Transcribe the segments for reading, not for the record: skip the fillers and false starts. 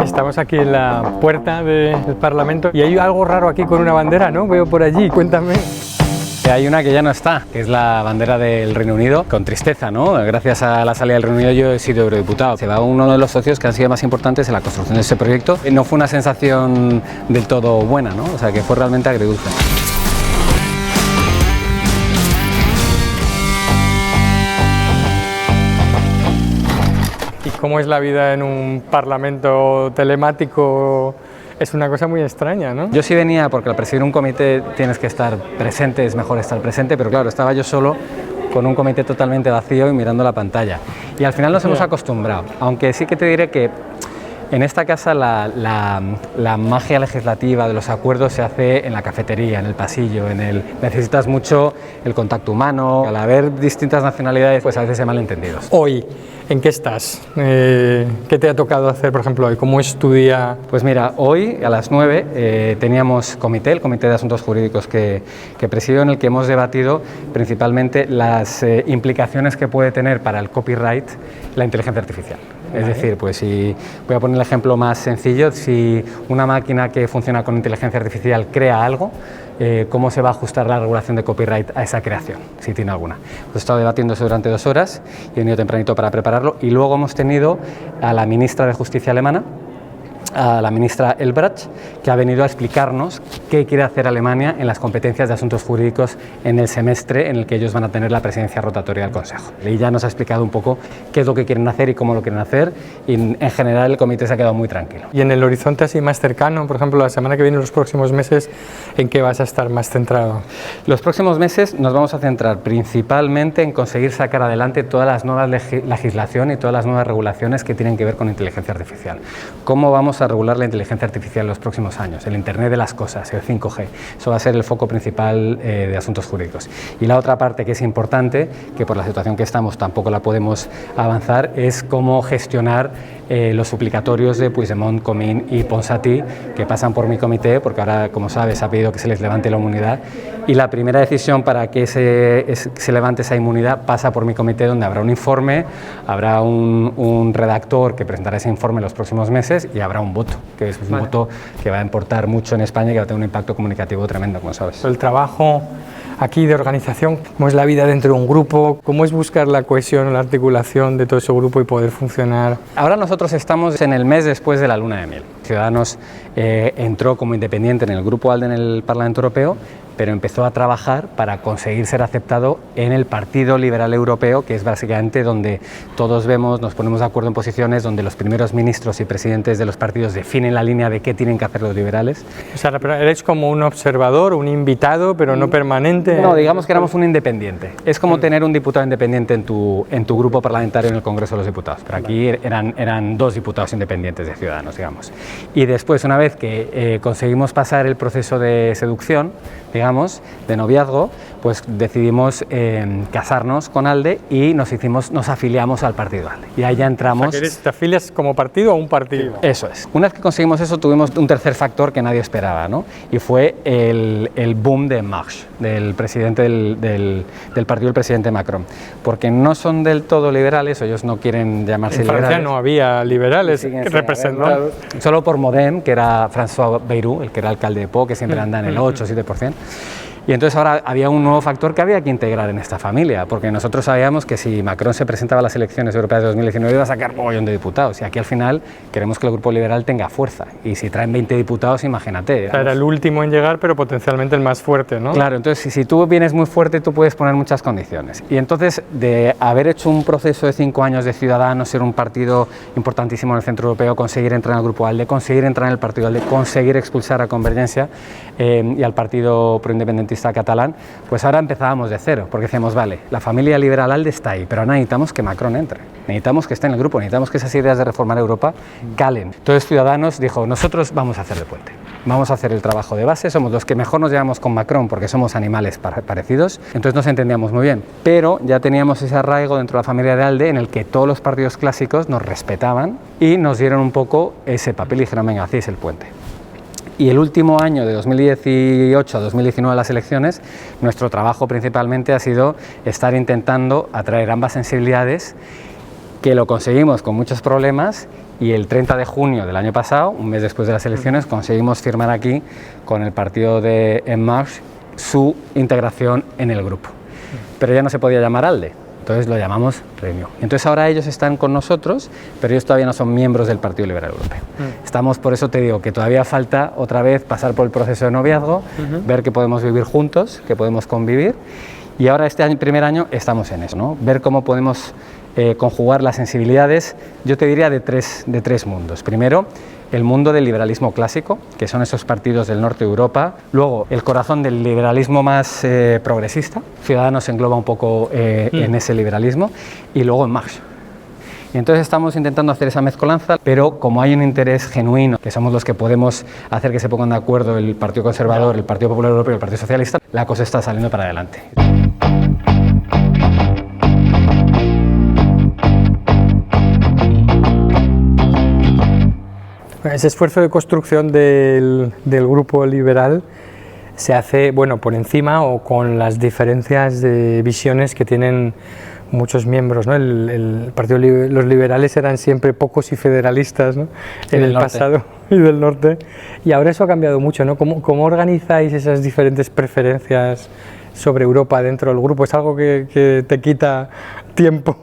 Estamos aquí en la puerta del Parlamento y hay algo raro aquí con una bandera, ¿no? Veo por allí, cuéntame. Hay una que ya no está, que es la bandera del Reino Unido, con tristeza, ¿no? Gracias a la salida del Reino Unido yo he sido eurodiputado. Se va uno de los socios que han sido más importantes en la construcción de este proyecto. No fue una sensación del todo buena, ¿no? O sea, que fue realmente agridulce. ¿Y cómo es la vida en un parlamento telemático? Es una cosa muy extraña, ¿no? Yo sí venía porque al presidir un comité tienes que estar presente, es mejor estar presente, pero claro, estaba yo solo con un comité totalmente vacío y mirando la pantalla. Y al final nos hemos acostumbrado, aunque sí que te diré que en esta casa la magia legislativa de los acuerdos se hace en la cafetería, en el pasillo, necesitas mucho el contacto humano. Al haber distintas nacionalidades, pues a veces hay malentendidos. Hoy, ¿en qué estás? ¿Qué te ha tocado hacer, por ejemplo, hoy? ¿Cómo es tu día? Pues mira, hoy a las 9 teníamos comité, el Comité de Asuntos Jurídicos que presido, en el que hemos debatido principalmente las implicaciones que puede tener para el copyright la inteligencia artificial. Es decir, pues si voy a poner el ejemplo más sencillo, si una máquina que funciona con inteligencia artificial crea algo, ¿cómo se va a ajustar la regulación de copyright a esa creación, si tiene alguna? He estado debatiendo eso durante 2 horas, he venido tempranito para prepararlo y luego hemos tenido a la ministra de Justicia alemana, a la ministra Elbratsch, que ha venido a explicarnos qué quiere hacer Alemania en las competencias de asuntos jurídicos en el semestre en el que ellos van a tener la presidencia rotatoria del Consejo. Y ya nos ha explicado un poco qué es lo que quieren hacer y cómo lo quieren hacer, y en general el comité se ha quedado muy tranquilo. Y en el horizonte así más cercano, por ejemplo, la semana que viene, los próximos meses, ¿en qué vas a estar más centrado? Los próximos meses nos vamos a centrar principalmente en conseguir sacar adelante todas las nuevas legislación y todas las nuevas regulaciones que tienen que ver con inteligencia artificial. ¿Cómo vamos a regular la inteligencia artificial en los próximos años? El Internet de las cosas, el 5G, eso va a ser el foco principal de asuntos jurídicos. Y la otra parte que es importante, que por la situación que estamos tampoco la podemos avanzar, es cómo gestionar los suplicatorios de Puigdemont, Comín y Ponsatí, que pasan por mi comité, porque ahora, como sabes, ha pedido que se les levante la inmunidad, y la primera decisión para que se levante esa inmunidad pasa por mi comité, donde habrá un informe, habrá un redactor que presentará ese informe en los próximos meses y habrá un voto, que es un voto que va a importar mucho en España y que va a tener un impacto comunicativo tremendo, como sabes. El trabajo aquí de organización, cómo es la vida dentro de un grupo, cómo es buscar la cohesión o la articulación de todo ese grupo y poder funcionar. Ahora nosotros estamos en el mes después de la luna de miel. Ciudadanos entró como independiente en el Grupo ALDE en el Parlamento Europeo, pero empezó a trabajar para conseguir ser aceptado en el Partido Liberal Europeo, que es básicamente donde todos vemos, nos ponemos de acuerdo en posiciones, donde los primeros ministros y presidentes de los partidos definen la línea de qué tienen que hacer los liberales. O sea, eres como un observador, un invitado, pero no permanente. No, digamos que éramos un independiente. Es como tener un diputado independiente en tu grupo parlamentario en el Congreso de los Diputados, pero aquí eran 2 diputados independientes de Ciudadanos, digamos. Y después, una vez que conseguimos pasar el proceso de seducción, digamos, de noviazgo, pues decidimos casarnos con ALDE y nos afiliamos al partido ALDE. Y ahí ya entramos. O sea, ¿te afilias como partido a un partido? Eso es. Una vez que conseguimos eso, tuvimos un tercer factor que nadie esperaba, ¿no? Y fue el boom de Marche, del presidente del partido, el presidente Macron. Porque no son del todo liberales, ellos no quieren llamarse liberales. En Francia no había liberales que representan. Solo por Modem, que era François Bayrou, el que era alcalde de Pau, que siempre anda en el 8 o 7%. Y entonces ahora había un nuevo factor que había que integrar en esta familia, porque nosotros sabíamos que si Macron se presentaba a las elecciones europeas de 2019 iba a sacar un montón de diputados, y aquí al final queremos que el Grupo Liberal tenga fuerza, y si traen 20 diputados, imagínate. O sea, era el último en llegar, pero potencialmente el más fuerte, ¿no? Claro, entonces si tú vienes muy fuerte, tú puedes poner muchas condiciones. Y entonces, de haber hecho un proceso de 5 años de Ciudadanos, ser un partido importantísimo en el centro europeo, conseguir entrar en el Grupo ALDE, conseguir entrar en el partido ALDE, conseguir expulsar a Convergencia y al Partido Proindependentista catalán, pues ahora empezábamos de cero, porque decíamos, vale, la familia liberal ALDE está ahí, pero ahora necesitamos que Macron entre, necesitamos que esté en el grupo, necesitamos que esas ideas de reformar Europa calen. Entonces Ciudadanos dijo, nosotros vamos a hacer de puente, vamos a hacer el trabajo de base, somos los que mejor nos llevamos con Macron porque somos animales parecidos, entonces nos entendíamos muy bien, pero ya teníamos ese arraigo dentro de la familia de ALDE en el que todos los partidos clásicos nos respetaban y nos dieron un poco ese papel y dijeron, venga, hacéis el puente. Y el último año, de 2018 a 2019, las elecciones, nuestro trabajo principalmente ha sido estar intentando atraer ambas sensibilidades, que lo conseguimos con muchos problemas y el 30 de junio del año pasado, un mes después de las elecciones, conseguimos firmar aquí con el partido de En Marche su integración en el grupo. Pero ya no se podía llamar ALDE, entonces lo llamamos Renew. Entonces ahora ellos están con nosotros, pero ellos todavía no son miembros del Partido Liberal Europeo. Estamos, por eso te digo, que todavía falta otra vez pasar por el proceso de noviazgo, ver que podemos vivir juntos, que podemos convivir, y ahora este primer año estamos en eso, ¿no? Ver cómo podemos conjugar las sensibilidades, yo te diría de tres mundos. Primero, el mundo del liberalismo clásico, que son esos partidos del norte de Europa. Luego, el corazón del liberalismo más progresista. Ciudadanos engloba un poco en ese liberalismo. Y luego en Marx. Y entonces estamos intentando hacer esa mezcolanza, pero como hay un interés genuino, que somos los que podemos hacer que se pongan de acuerdo el Partido Conservador, el Partido Popular Europeo y el Partido Socialista, la cosa está saliendo para adelante. Ese esfuerzo de construcción del grupo liberal se hace, bueno, por encima o con las diferencias de visiones que tienen muchos miembros, ¿no? El partido, los liberales eran siempre pocos y federalistas, ¿no? En el pasado, y del norte, y ahora eso ha cambiado mucho, ¿no? ¿Cómo organizáis esas diferentes preferencias sobre Europa dentro del grupo? ¿Es algo que te quita tiempo?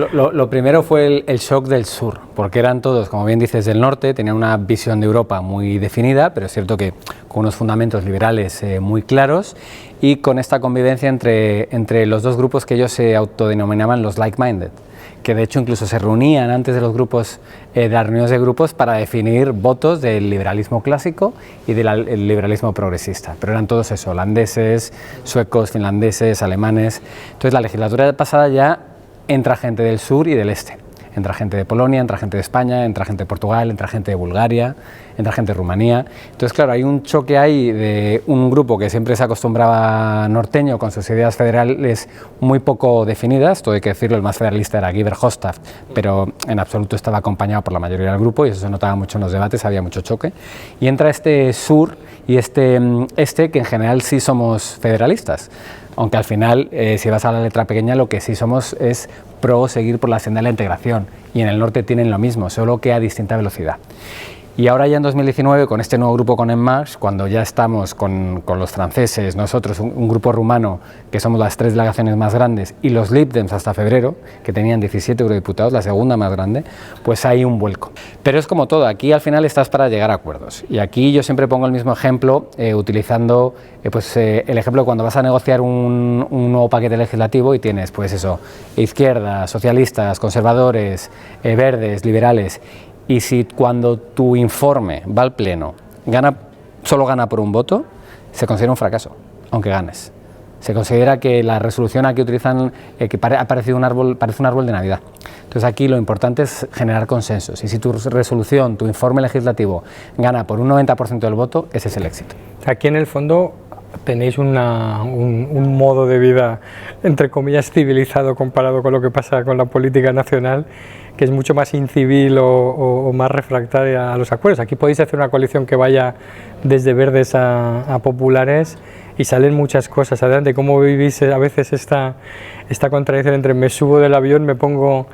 Lo primero fue el shock del sur, porque eran todos, como bien dices, del norte, tenían una visión de Europa muy definida, pero es cierto que con unos fundamentos liberales muy claros, y con esta convivencia entre los dos grupos que ellos se autodenominaban los like-minded, que de hecho incluso se reunían antes de los grupos, de las reuniones de grupos, para definir votos del liberalismo clásico y del liberalismo progresista, pero eran todos eso, holandeses, suecos, finlandeses, alemanes. Entonces la legislatura pasada ya entra gente del sur y del este, entra gente de Polonia, entra gente de España, entra gente de Portugal, entra gente de Bulgaria, entra gente de Rumanía. Entonces, claro, hay un choque ahí de un grupo que siempre se acostumbraba norteño, con sus ideas federales muy poco definidas. Todo hay que decirlo, el más federalista era Guy Verhofstadt, pero en absoluto estaba acompañado por la mayoría del grupo, y eso se notaba mucho en los debates, había mucho choque. Y entra este sur y este que en general sí somos federalistas, aunque al final, si vas a la letra pequeña, lo que sí somos es pro seguir por la senda de la integración, y en el norte tienen lo mismo, solo que a distinta velocidad. Y ahora ya en 2019, con este nuevo grupo con En Marche, cuando ya estamos con los franceses, nosotros, un grupo rumano, que somos las 3 delegaciones más grandes, y los Lib Dems hasta febrero, que tenían 17 eurodiputados, la segunda más grande, pues hay un vuelco. Pero es como todo, aquí al final estás para llegar a acuerdos. Y aquí yo siempre pongo el mismo ejemplo, utilizando el ejemplo de cuando vas a negociar un nuevo paquete legislativo y tienes, pues eso, izquierda, socialistas, conservadores, verdes, liberales. Y si cuando tu informe va al pleno solo gana por un voto, se considera un fracaso, aunque ganes. Se considera que la resolución aquí utilizan, que ha parecido parece un árbol de Navidad. Entonces aquí lo importante es generar consensos, y si tu resolución, tu informe legislativo gana por un 90% del voto, ese es el éxito. Aquí en el fondo tenéis un modo de vida, entre comillas, civilizado comparado con lo que pasa con la política nacional, que es mucho más incivil o más refractaria a los acuerdos. Aquí podéis hacer una coalición que vaya desde verdes a populares y salen muchas cosas adelante. ¿Cómo vivís a veces esta contradicción entre me subo del avión, me pongo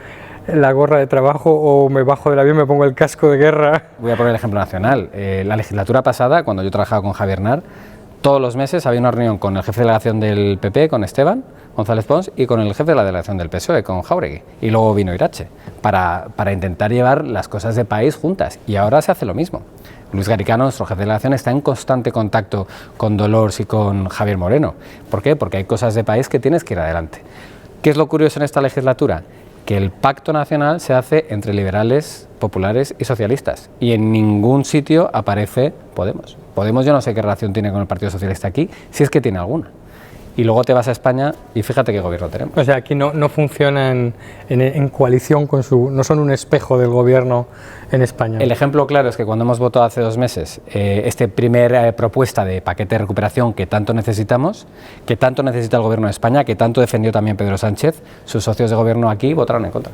la gorra de trabajo, o me bajo del avión, me pongo el casco de guerra? Voy a poner el ejemplo nacional. La legislatura pasada, cuando yo trabajaba con Javier Nar, todos los meses había una reunión con el jefe de delegación del PP, con Esteban González Pons, y con el jefe de la delegación del PSOE, con Jáuregui, y luego vino Irache, para intentar llevar las cosas de país juntas, y ahora se hace lo mismo. Luis Garicano, nuestro jefe de delegación, está en constante contacto con Dolors y con Javier Moreno. ¿Por qué? Porque hay cosas de país que tienes que ir adelante. ¿Qué es lo curioso en esta legislatura? Que el pacto nacional se hace entre liberales, populares y socialistas, y en ningún sitio aparece Podemos. Podemos, yo no sé qué relación tiene con el Partido Socialista aquí, si es que tiene alguna. Y luego te vas a España y fíjate qué gobierno tenemos. O sea, aquí no funcionan en coalición no son un espejo del gobierno en España. El ejemplo claro es que cuando hemos votado hace 2 meses primera propuesta de paquete de recuperación que tanto necesitamos, que tanto necesita el gobierno de España, que tanto defendió también Pedro Sánchez, sus socios de gobierno aquí votaron en contra.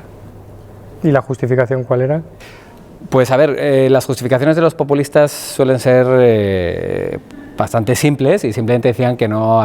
¿Y la justificación cuál era? Pues a ver, las justificaciones de los populistas suelen ser bastante simples y simplemente decían que no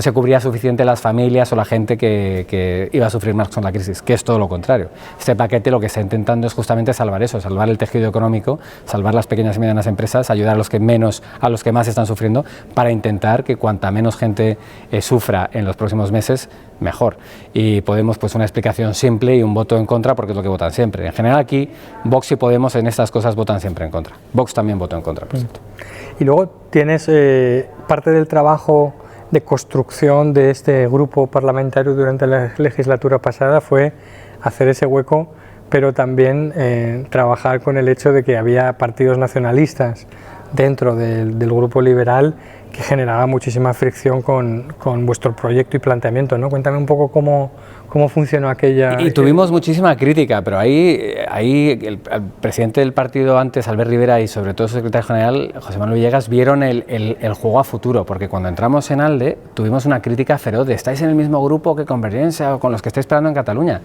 se cubría suficiente las familias o la gente que iba a sufrir más con la crisis, que es todo lo contrario. Este paquete lo que está intentando es justamente salvar eso, salvar el tejido económico, salvar las pequeñas y medianas empresas, ayudar a los que más están sufriendo, para intentar que cuanta menos gente sufra en los próximos meses, mejor. Y Podemos, pues una explicación simple y un voto en contra, porque es lo que votan siempre. En general aquí Vox y Podemos en estas cosas votan siempre en contra. Vox también votó en contra, por cierto. Y luego tienes parte del trabajo de construcción de este grupo parlamentario durante la legislatura pasada fue hacer ese hueco, pero también trabajar con el hecho de que había partidos nacionalistas dentro del grupo liberal que generaba muchísima fricción con vuestro proyecto y planteamiento, ¿no? Cuéntame un poco cómo funcionó aquella... Y tuvimos muchísima crítica, pero ahí el presidente del partido antes, Albert Rivera, y sobre todo su secretario general, José Manuel Villegas, vieron el juego a futuro, porque cuando entramos en ALDE tuvimos una crítica feroz de ¿estáis en el mismo grupo que Convergencia o con los que estáis esperando en Cataluña?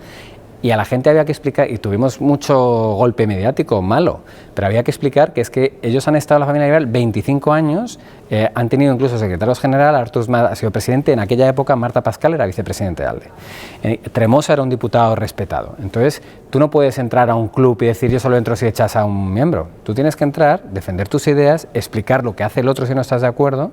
Y a la gente había que explicar, y tuvimos mucho golpe mediático malo, pero había que explicar que es que ellos han estado en la familia liberal 25 años, han tenido incluso secretarios general, Artur Mas ha sido presidente, en aquella época Marta Pascal era vicepresidente de ALDE, Tremosa era un diputado respetado. Entonces tú no puedes entrar a un club y decir yo solo entro si echas a un miembro, tú tienes que entrar, defender tus ideas, explicar lo que hace el otro si no estás de acuerdo,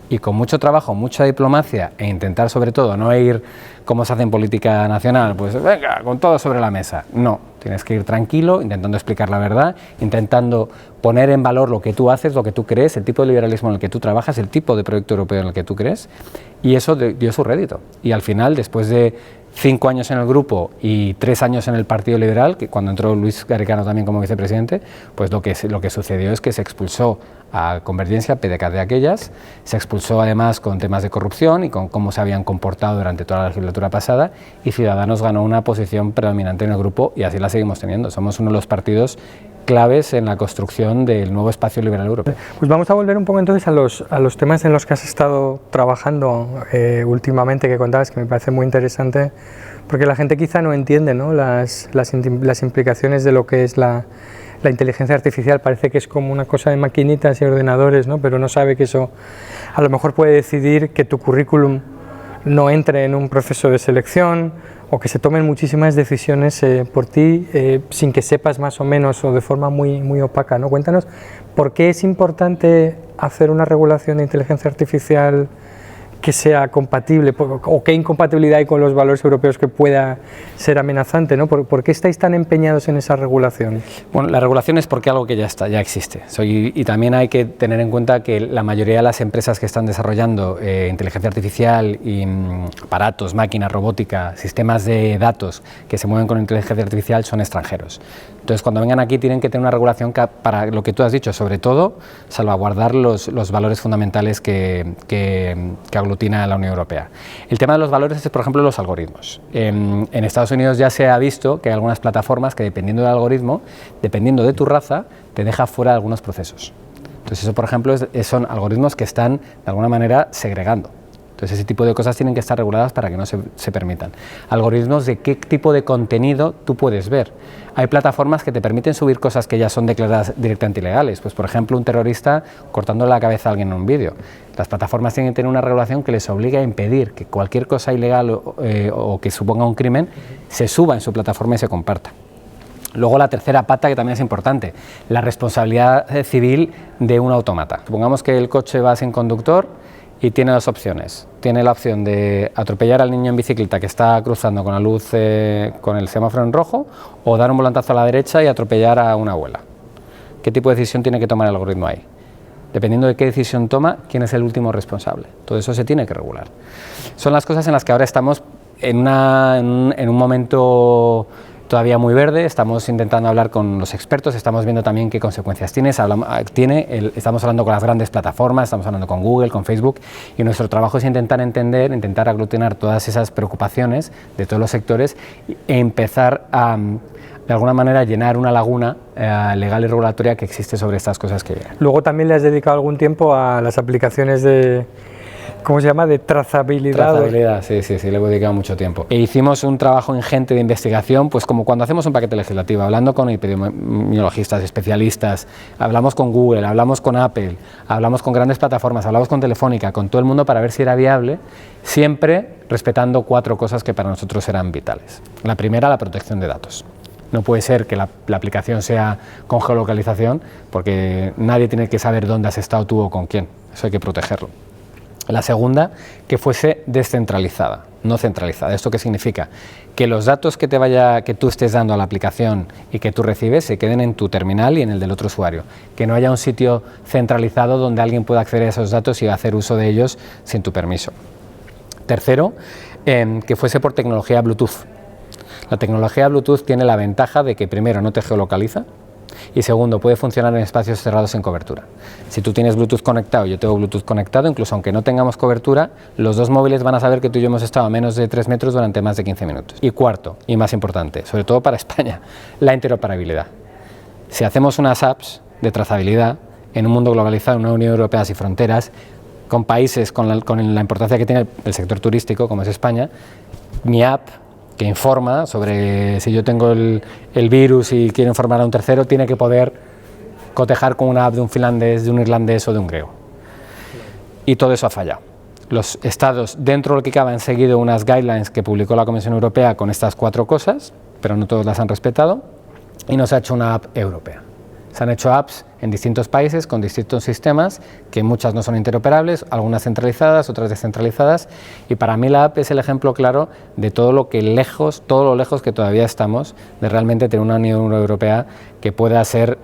y con mucho trabajo, mucha diplomacia e intentar sobre todo no ir como se hace en política nacional, pues venga, con todo sobre la mesa. No, tienes que ir tranquilo, intentando explicar la verdad, intentando poner en valor lo que tú haces, lo que tú crees, el tipo de liberalismo en el que tú trabajas, el tipo de proyecto europeo en el que tú crees, y eso dio su rédito. Y al final, después de 5 años en el grupo y 3 años en el Partido Liberal, que cuando entró Luis Garicano también como vicepresidente, pues lo que sucedió es que se expulsó a Convergencia, PDeCAT de aquellas, se expulsó además con temas de corrupción y con cómo se habían comportado durante toda la legislatura pasada, y Ciudadanos ganó una posición predominante en el grupo y así la seguimos teniendo. Somos uno de los partidos claves en la construcción del nuevo espacio liberal europeo. Pues vamos a volver un poco entonces a los temas en los que has estado trabajando últimamente, que contabas, que me parece muy interesante, porque la gente quizá no entiende, ¿no?, las implicaciones de lo que es la inteligencia artificial. Parece que es como una cosa de maquinitas y ordenadores, ¿no?, pero no sabe que eso a lo mejor puede decidir que tu currículum no entre en un proceso de selección, o que se tomen muchísimas decisiones por ti sin que sepas más o menos, o de forma muy opaca, ¿no? Cuéntanos, ¿por qué es importante hacer una regulación de inteligencia artificial que sea compatible, o qué incompatibilidad hay con los valores europeos que pueda ser amenazante, ¿no? ¿Por qué estáis tan empeñados en esa regulación? Bueno, la regulación es porque algo que ya existe. Y también hay que tener en cuenta que la mayoría de las empresas que están desarrollando inteligencia artificial y aparatos, máquinas, robótica, sistemas de datos que se mueven con inteligencia artificial son extranjeros. Entonces, cuando vengan aquí tienen que tener una regulación para lo que tú has dicho, sobre todo salvaguardar los valores fundamentales que aglutina la Unión Europea. El tema de los valores es, por ejemplo, los algoritmos. En Estados Unidos ya se ha visto que hay algunas plataformas que, dependiendo del algoritmo, dependiendo de tu raza, te deja fuera de algunos procesos. Entonces, eso, por ejemplo, son algoritmos que están, de alguna manera, segregando. Entonces, ese tipo de cosas tienen que estar reguladas para que no se permitan. Algoritmos de qué tipo de contenido tú puedes ver. Hay plataformas que te permiten subir cosas que ya son declaradas directamente ilegales. Pues, por ejemplo, un terrorista cortando la cabeza a alguien en un vídeo. Las plataformas tienen que tener una regulación que les obligue a impedir que cualquier cosa ilegal o que suponga un crimen se suba en su plataforma y se comparta. Luego, la tercera pata, que también es importante, la responsabilidad civil de un autómata. Supongamos que el coche va sin conductor y tiene dos opciones. Tiene la opción de atropellar al niño en bicicleta que está cruzando con la luz, con el semáforo en rojo, o dar un volantazo a la derecha y atropellar a una abuela. ¿Qué tipo de decisión tiene que tomar el algoritmo ahí? Dependiendo de qué decisión toma, ¿quién es el último responsable? Todo eso se tiene que regular. Son las cosas en las que ahora estamos en un momento todavía muy verde. Estamos intentando hablar con los expertos, estamos viendo también qué consecuencias tiene. Estamos hablando con las grandes plataformas, estamos hablando con Google, con Facebook, y nuestro trabajo es intentar entender, intentar aglutinar todas esas preocupaciones de todos los sectores e empezar a, de alguna manera, llenar una laguna legal y regulatoria que existe sobre estas cosas que... Luego también le has dedicado algún tiempo a las aplicaciones de ¿cómo se llama?, de trazabilidad. Trazabilidad, sí, le he dedicado mucho tiempo. E hicimos un trabajo ingente de investigación, pues como cuando hacemos un paquete legislativo, hablando con epidemiologistas, especialistas, hablamos con Google, hablamos con Apple, hablamos con grandes plataformas, hablamos con Telefónica, con todo el mundo para ver si era viable, siempre respetando 4 cosas que para nosotros eran vitales. La primera, la protección de datos. No puede ser que la aplicación sea con geolocalización, porque nadie tiene que saber dónde has estado tú o con quién, eso hay que protegerlo. La segunda, que fuese descentralizada, no centralizada. ¿Esto qué significa? Que los datos que tú estés dando a la aplicación y que tú recibes se queden en tu terminal y en el del otro usuario. Que no haya un sitio centralizado donde alguien pueda acceder a esos datos y hacer uso de ellos sin tu permiso. Tercero, que fuese por tecnología Bluetooth. La tecnología Bluetooth tiene la ventaja de que primero no te geolocaliza, y segundo, puede funcionar en espacios cerrados sin cobertura. Si tú tienes Bluetooth conectado y yo tengo Bluetooth conectado, incluso aunque no tengamos cobertura, los dos móviles van a saber que tú y yo hemos estado a menos de 3 metros durante más de 15 minutos. Y cuarto, y más importante, sobre todo para España, la interoperabilidad. Si hacemos unas apps de trazabilidad en un mundo globalizado, en una Unión Europea sin fronteras, con países con la importancia que tiene el sector turístico, como es España, mi app que informa sobre si yo tengo el virus y quiero informar a un tercero, tiene que poder cotejar con una app de un finlandés, de un irlandés o de un griego. Y todo eso ha fallado. Los estados, dentro de lo que cabe, han seguido unas guidelines que publicó la Comisión Europea con estas 4 cosas, pero no todos las han respetado, y no se ha hecho una app europea. Se han hecho apps en distintos países con distintos sistemas, que muchas no son interoperables, algunas centralizadas, otras descentralizadas, y para mí la app es el ejemplo claro de todo lo lejos que todavía estamos de realmente tener una Unión Europea que pueda ser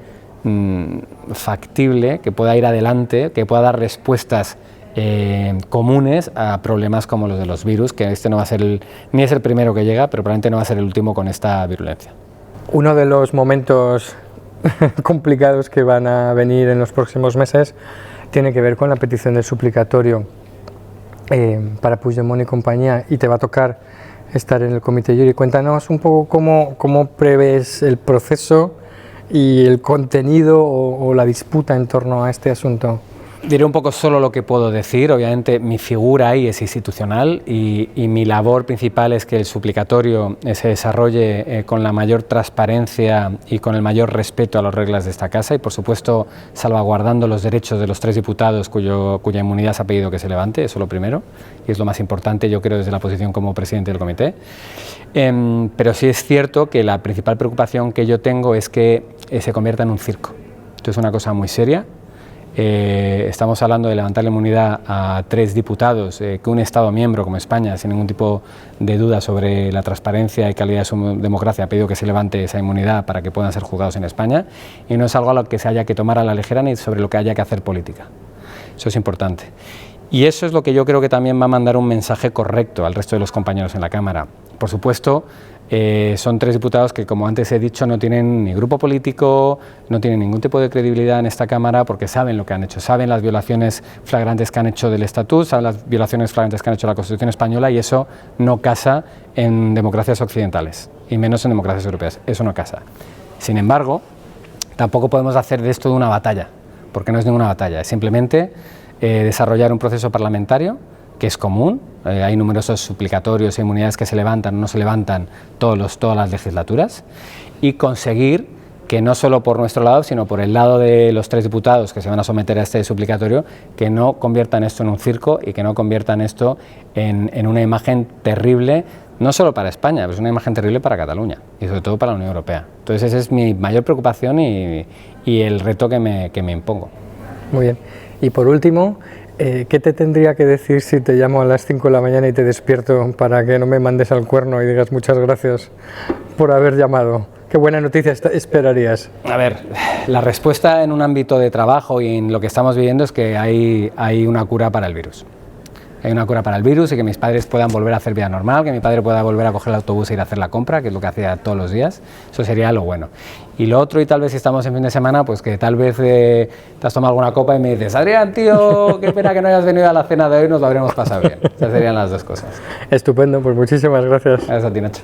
factible, que pueda ir adelante, que pueda dar respuestas comunes a problemas como los de los virus, que este no va a ser ni es el primero que llega, pero probablemente no va a ser el último con esta virulencia. Uno de los momentos complicados que van a venir en los próximos meses tiene que ver con la petición del suplicatorio para Puigdemont y compañía, y te va a tocar estar en el comité jury. Cuéntanos un poco cómo prevés el proceso y el contenido o la disputa en torno a este asunto. Diré un poco solo lo que puedo decir. Obviamente mi figura ahí es institucional y mi labor principal es que el suplicatorio se desarrolle con la mayor transparencia y con el mayor respeto a las reglas de esta casa y, por supuesto, salvaguardando los derechos de los 3 diputados cuya inmunidad se ha pedido que se levante. Eso es lo primero y es lo más importante, yo creo, desde la posición como presidente del comité. Pero sí es cierto que la principal preocupación que yo tengo es que se convierta en un circo. Esto es una cosa muy seria. Estamos hablando de levantar la inmunidad a 3 diputados que un Estado miembro como España, sin ningún tipo de duda sobre la transparencia y calidad de su democracia, ha pedido que se levante esa inmunidad para que puedan ser juzgados en España, y no es algo a lo que se haya que tomar a la ligera ni sobre lo que haya que hacer política. Eso es importante. Y eso es lo que yo creo que también va a mandar un mensaje correcto al resto de los compañeros en la Cámara. Por supuesto, son 3 diputados que, como antes he dicho, no tienen ni grupo político, no tienen ningún tipo de credibilidad en esta Cámara porque saben lo que han hecho, saben las violaciones flagrantes que han hecho del Estatut, saben las violaciones flagrantes que han hecho de la Constitución española, y eso no casa en democracias occidentales y menos en democracias europeas, eso no casa. Sin embargo, tampoco podemos hacer de esto una batalla, porque no es ninguna batalla, es simplemente desarrollar un proceso parlamentario que es común. Hay numerosos suplicatorios e inmunidades que se levantan o no se levantan todas las legislaturas, y conseguir que no solo por nuestro lado, sino por el lado de los 3 diputados que se van a someter a este suplicatorio, que no conviertan esto en un circo y que no conviertan esto en una imagen terrible, no solo para España, pero es una imagen terrible para Cataluña y sobre todo para la Unión Europea. Entonces esa es mi mayor preocupación y el reto que me impongo. Muy bien. Y por último, ¿qué te tendría que decir si te llamo a las 5 de la mañana y te despierto para que no me mandes al cuerno y digas muchas gracias por haber llamado? ¿Qué buena noticia esperarías? A ver, la respuesta en un ámbito de trabajo y en lo que estamos viviendo es que hay una cura para el virus. Hay una cura para el virus y que mis padres puedan volver a hacer vida normal, que mi padre pueda volver a coger el autobús e ir a hacer la compra, que es lo que hacía todos los días. Eso sería lo bueno. Y lo otro, y tal vez si estamos en fin de semana, pues que tal vez te has tomado alguna copa y me dices: Adrián, tío, qué pena que no hayas venido a la cena de hoy, nos lo habremos pasado bien. Esas serían las 2 cosas. Estupendo, pues muchísimas gracias. Gracias a ti, Nacho.